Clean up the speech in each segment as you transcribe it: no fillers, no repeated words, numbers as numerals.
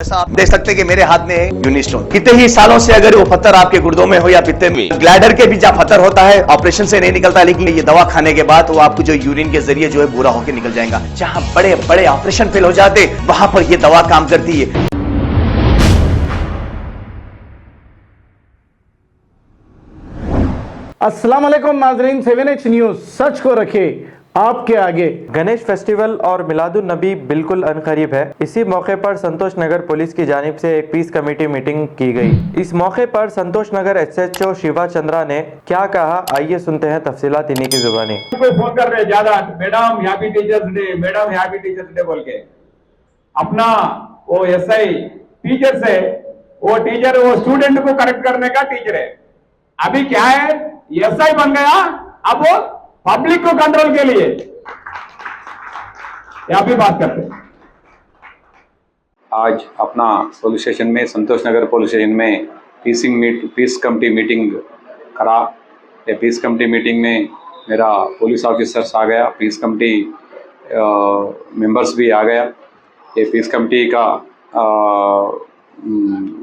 जैसा आप देख सकते हैं कि मेरे हाथ में है यूनिस्टोन। कितने ही सालों से अगर वो पत्थर आपके गुर्दों में हो या पित्ते में, ग्लैडर के भी जहाँ पत्थर होता है ऑपरेशन से नहीं निकलता, लेकिन ये दवा खाने के बाद वो आपको जो यूरिन के जरिए जो है पूरा होकर निकल जाएगा। जहाँ बड़े बड़े ऑपरेशन फेल हो जाते वहां पर ये दवा काम करती है। अस्सलाम वालेकुम नाजरीन, 7H न्यूज सच को रखे आपके आगे। गणेश फेस्टिवल और मिलादुन नबी बिल्कुल अनकरीब है। इसी मौके पर संतोष नगर पुलिस की जानिब से एक पीस कमेटी मीटिंग की गई। इस मौके पर संतोष नगर SHO शिवा चंद्रा ने क्या कहा, आइए सुनते हैं तफसीलात इन्हीं की जुबानी। कोई फोन कर रहे ज्यादा, madam happy teachers day, madam happy teachers day बोल के अपना वो SI टीचर से वो टीचर वो स्टूडेंट को करेक्ट करने का टीचर है। अभी क्या है, SI बन गया, अब वो पब्लिक को कंट्रोल के लिए यहाँ भी बात करते हैं। आज अपना पुलिस स्टेशन में, संतोष नगर पुलिस स्टेशन में पीस कमेटी मीटिंग करा। ये पीस कमेटी मीटिंग में मेरा पुलिस ऑफिसर्स आ गया, पीस कमेटी मेंबर्स भी आ गया। ये पीस कमेटी का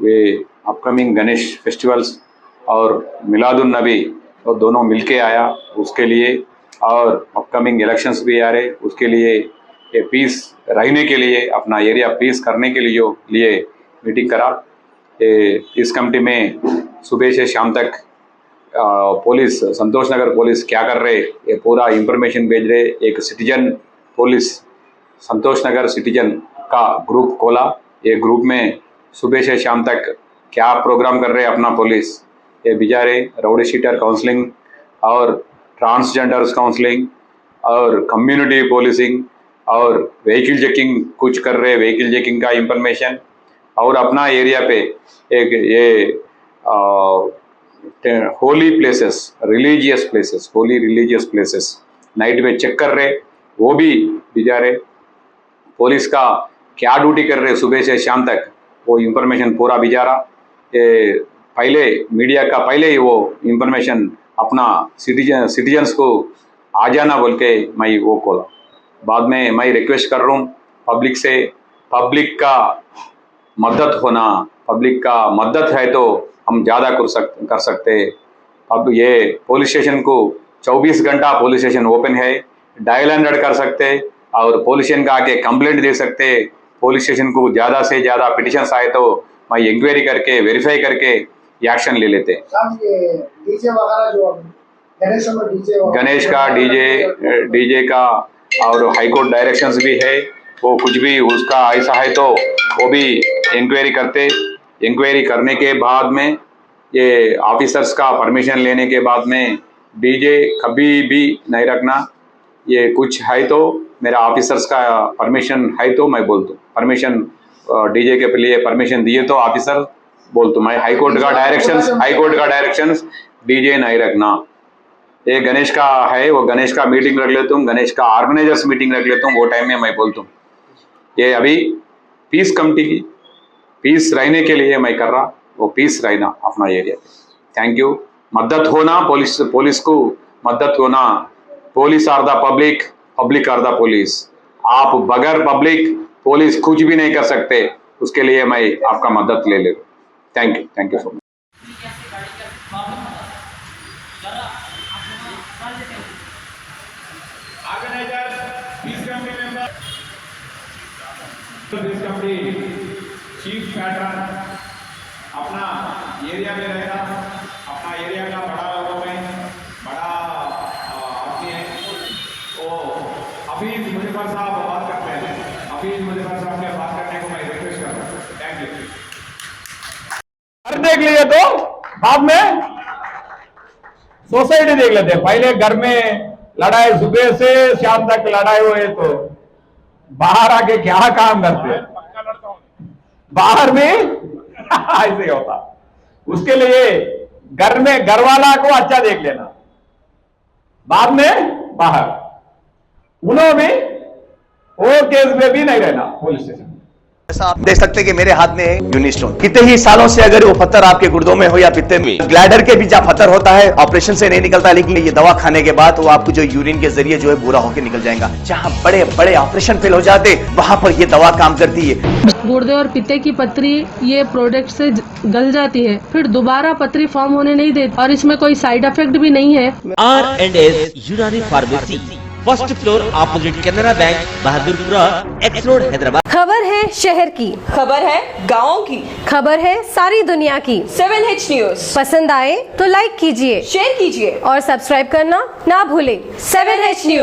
वे अपकमिंग गणेश फेस्टिवल्स और मिलादुन नबी तो दोनों मिलके आया उसके लिए, और अपकमिंग इलेक्शंस भी आ रहे उसके लिए, ये पीस रहने के लिए, अपना एरिया पीस करने के लिए मीटिंग करा। ये इस कमेटी में सुबह से शाम तक पुलिस, संतोष नगर पुलिस क्या कर रहे ये पूरा इंफॉर्मेशन भेज रहे। एक सिटीजन पुलिस, संतोष नगर सिटीजन का ग्रुप खोला। ये ग्रुप में सुबह से शाम तक क्या प्रोग्राम कर रहे अपना पुलिस, ये बेचारे राउडी शीटर काउंसलिंग और ट्रांसजेंडर्स काउंसलिंग और कम्युनिटी पोलिसिंग और व्हीकल चेकिंग कुछ कर रहे, व्हीकल चेकिंग का इंफॉर्मेशन, और अपना एरिया पे एक ये Holi places, religious places, Holi religious places night में चेक कर रहे। वो भी बेचारे पुलिस का क्या ड्यूटी कर रहे सुबह से शाम तक, वो इंफॉर्मेशन पूरा बेचारा पहले मीडिया का पहले ही वो इंफॉर्मेशन अपना सिटीजन्स को आ जाना बोल के मैं वो खोला। बाद में मैं रिक्वेस्ट कर रहा हूँ पब्लिक से, पब्लिक का मदद होना, पब्लिक का मदद है तो हम ज़्यादा कर सकते। अब ये पुलिस स्टेशन को 24 घंटा पुलिस स्टेशन ओपन है, डायल 100 कर सकते और पुलिस स्टेशन का आके कंप्लेंट दे सकते। पुलिस स्टेशन को ज़्यादा से ज़्यादा पिटिशंस आए तो मैं इंक्वायरी करके वेरीफाई करके एक्शन ले लेते। डीजे वगैरह जो गणेश का डीजे का और हाईकोर्ट डायरेक्शंस भी है, वो कुछ भी उसका ऐसा है तो वो भी इंक्वायरी करते। इंक्वायरी करने के बाद में ये ऑफिसर्स का परमिशन लेने के बाद में डीजे कभी भी नहीं रखना। ये कुछ है तो मेरा ऑफिसर्स का परमिशन है तो मैं बोल दूँ, परमिशन डीजे के लिए परमिशन दिए तो ऑफिसर बोल तो मैं हाईकोर्ट का डायरेक्शंस डीजे नहीं रखना। ये गणेश का है, वो गणेश का मीटिंग रख लेता हूँ, गणेश का ऑर्गेनाइजर्स मीटिंग रख लेता हूँ, वो टाइम में मैं बोलता हूँ। ये अभी पीस कमेटी की पीस रहने के लिए मैं कर रहा, वो पीस रहना अपना एरिया। Thank you. मदद होना, पुलिस को मदद होना। Police are the public, public are the police. आप बगैर पब्लिक पुलिस कुछ भी नहीं कर सकते, उसके लिए मैं आपका मदद ले ले। Thank you so much. Chief pattern अपना एरिया में रहेगा, अपना एरिया का बड़ा लोगों में बड़ा आदमी है। तो हफीज मुजफ्फर साहब बात करते हैं, हफीज मुजफ्फर साहब के बात करने को मैं रिक्वेस्ट कर रहा हूँ। Thank you. घर देख लिए तो बाद में सोसाइटी देख लेते हैं। पहले घर में लड़ाई, सुबह से शाम तक लड़ाई हुए तो बाहर आके क्या काम करते हैं, बाहर में ऐसे होता। उसके लिए घर में घर वाला को अच्छा देख लेना, बाद में बाहर उन्होंने भी वो केस में भी नहीं रहना पुलिस स्टेशन। ऐसा आप देख सकते हैं कि मेरे हाथ में है यूनिस्टोन। कितने ही सालों से अगर वो पत्थर आपके गुर्दों में हो या पित्ते में, ग्लैडर के भी जहाँ पत्थर होता है ऑपरेशन से नहीं निकलता, लेकिन ये दवा खाने के बाद वो आपको जो यूरिन के जरिए जो है पूरा होकर निकल जाएगा। जहाँ बड़े बड़े ऑपरेशन फेल हो जाते वहां पर ये दवा काम करती है। गुर्दे और पित्ते की पथरी ये प्रोडक्ट से गल जाती है, फिर दोबारा पथरी फॉर्म होने नहीं देती और इसमें कोई साइड इफेक्ट भी नहीं है। R&S यूनानी pharmacy, first floor opposite Canara bank, Bahadurpura, x road, Hyderabad. खबर है शहर की, खबर है गाँव की, खबर है सारी दुनिया की। 7H न्यूज पसंद आए तो लाइक कीजिए, शेयर कीजिए और सब्सक्राइब करना ना भूले। 7H news.